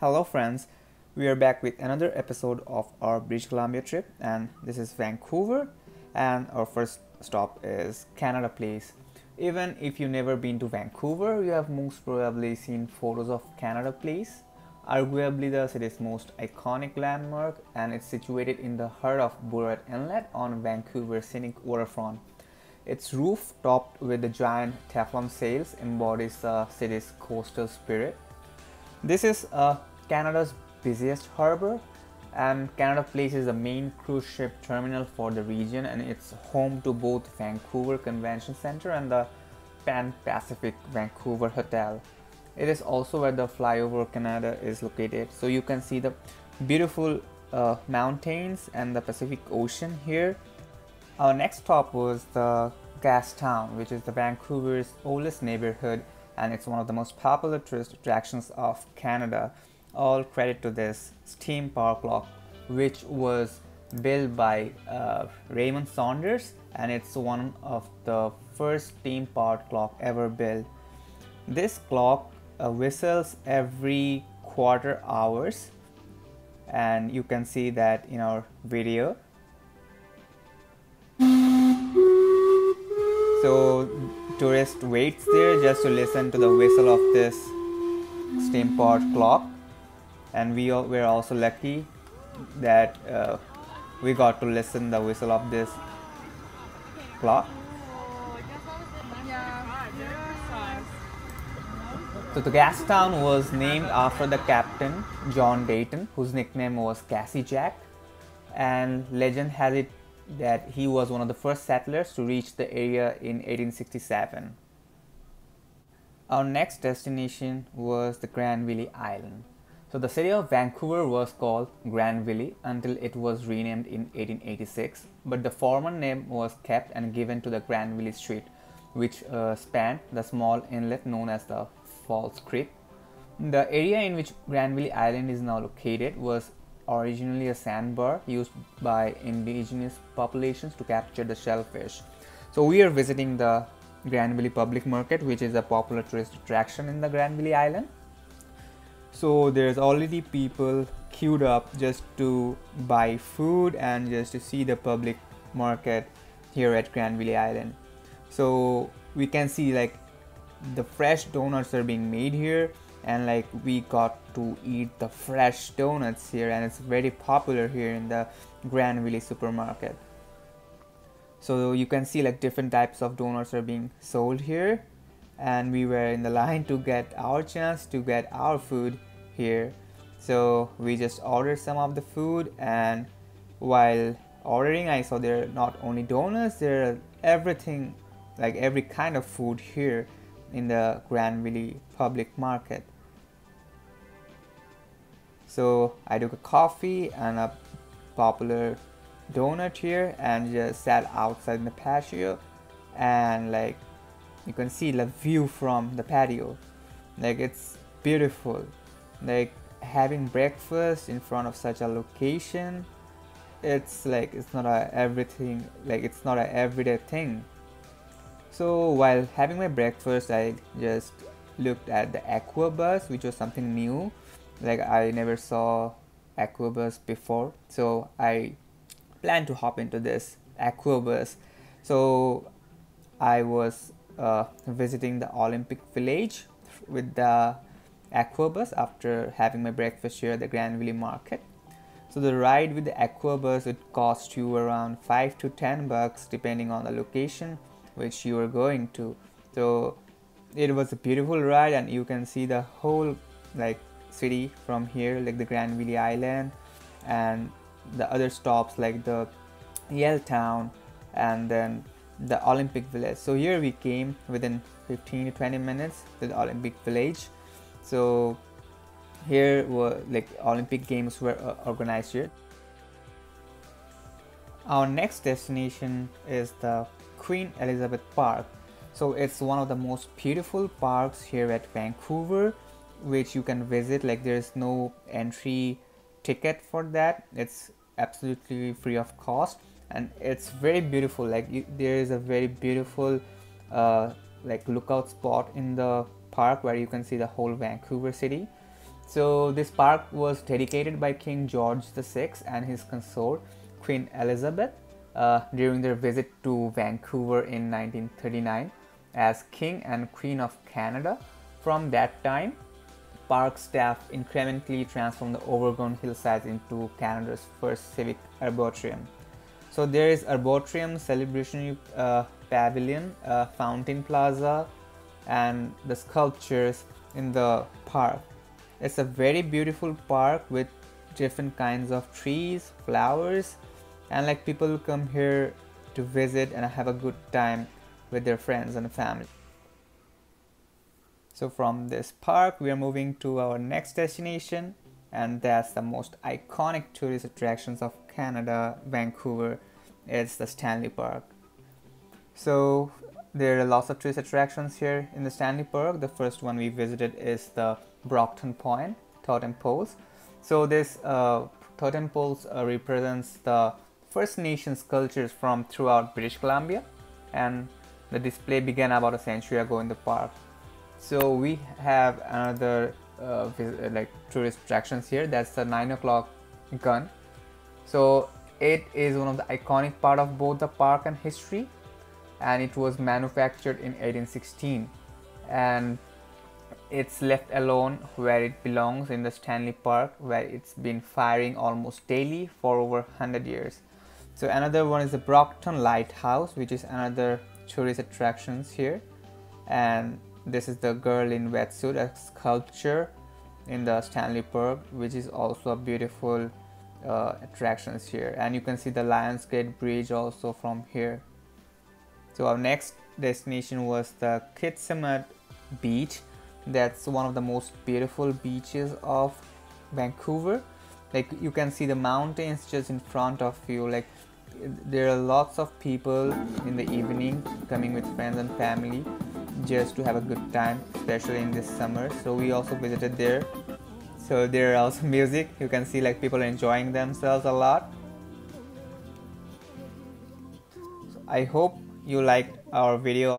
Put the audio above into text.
Hello friends, we are back with another episode of our British Columbia trip, and this is Vancouver, and our first stop is Canada Place. Even if you've never been to Vancouver, you have most probably seen photos of Canada Place, arguably the city's most iconic landmark, and it's situated in the heart of Burrard Inlet on Vancouver's scenic waterfront. Its roof, topped with the giant Teflon sails, embodies the city's coastal spirit. This is Canada's busiest harbor, and Canada Place is the main cruise ship terminal for the region, and it's home to both Vancouver Convention Center and the Pan Pacific Vancouver Hotel. It is also where the flyover Canada is located, so you can see the beautiful mountains and the Pacific Ocean here. Our next stop was the Gastown, which is the Vancouver's oldest neighborhood, and it's one of the most popular tourist attractions of Canada. All credit to this steam power clock, which was built by Raymond Saunders, and it's one of the first steam powered clock ever built. This clock whistles every quarter hours, and you can see that in our video. So tourist waits there just to listen to the whistle of this steam powered clock, and we were also lucky that we got to listen the whistle of this clock. So the Gastown was named after the captain John Dayton, whose nickname was Cassie Jack, and legend has it that he was one of the first settlers to reach the area in 1867. Our next destination was the Granville Island. So the city of Vancouver was called Granville until it was renamed in 1886, but the former name was kept and given to the Granville Street, which spanned the small inlet known as the Falls Creek. The area in which Granville Island is now located was originally a sandbar used by indigenous populations to capture the shellfish. So we are visiting the Granville Public Market, which is a popular tourist attraction in the Granville Island. So there's already people queued up just to buy food and just to see the public market here at Granville Island. So we can see like the fresh donuts are being made here, and like we got to eat the fresh donuts here, and it's very popular here in the Granville supermarket. So you can see like different types of donuts are being sold here, and we were in the line to get our chance to get our food here. So we just ordered some of the food, and while ordering I saw there are not only donuts, there are everything, like every kind of food here in the Granville public market. So I took a coffee and a popular donut here and just sat outside in the patio, and like you can see the view from the patio, like it's beautiful. Like having breakfast in front of such a location, it's like it's not a everything, like it's not a everyday thing. So while having my breakfast, I just looked at the aqua bus, which was something new. Like I never saw aqua bus before, so I plan to hop into this aqua bus. So I was visiting the Olympic Village with the aqua bus after having my breakfast here at the Granville market. So the ride with the aqua bus would cost you around $5 to $10 depending on the location which you are going to. So it was a beautiful ride, and you can see the whole like city from here, like the Granville Island and the other stops like the Yaletown and then the Olympic Village. So here we came within 15 to 20 minutes to the Olympic Village. So here were like Olympic Games were organized here. Our next destination is the Queen Elizabeth Park. So it's one of the most beautiful parks here at Vancouver, which you can visit. Like there's no entry ticket for that, it's absolutely free of cost, and it's very beautiful. Like there is a very beautiful like lookout spot in the park where you can see the whole Vancouver city. So this park was dedicated by King George VI and his consort Queen Elizabeth during their visit to Vancouver in 1939 as King and Queen of Canada. From that time, park staff incrementally transformed the overgrown hillsides into Canada's first civic arboretum. So there is arboretum, celebration pavilion, fountain plaza, and the sculptures in the park. It's a very beautiful park with different kinds of trees, flowers, and like people come here to visit and have a good time with their friends and family. So from this park we are moving to our next destination, and that's the most iconic tourist attractions of Canada, Vancouver. It's the Stanley Park. So there are lots of tourist attractions here in the Stanley Park. The first one we visited is the Brockton Point totem poles. So this totem poles represents the First Nations cultures from throughout British Columbia, and the display began about a century ago in the park. So we have another tourist attractions here. That's the 9 o'clock gun. So it is one of the iconic part of both the park and history, and it was manufactured in 1816, and it's left alone where it belongs in the Stanley Park, where it's been firing almost daily for over 100 years. So another one is the Brockton Lighthouse, which is another tourist attractions here, and this is the girl in wetsuit, a sculpture in the Stanley Park, which is also a beautiful attractions here, and you can see the Lionsgate Bridge also from here. So our next destination was the Kitsima Beach. That's one of the most beautiful beaches of Vancouver. Like you can see the mountains just in front of you. Like there are lots of people in the evening coming with friends and family just to have a good time, especially in this summer. So we also visited there. So there are also music. You can see like people are enjoying themselves a lot. So I hope you liked our video.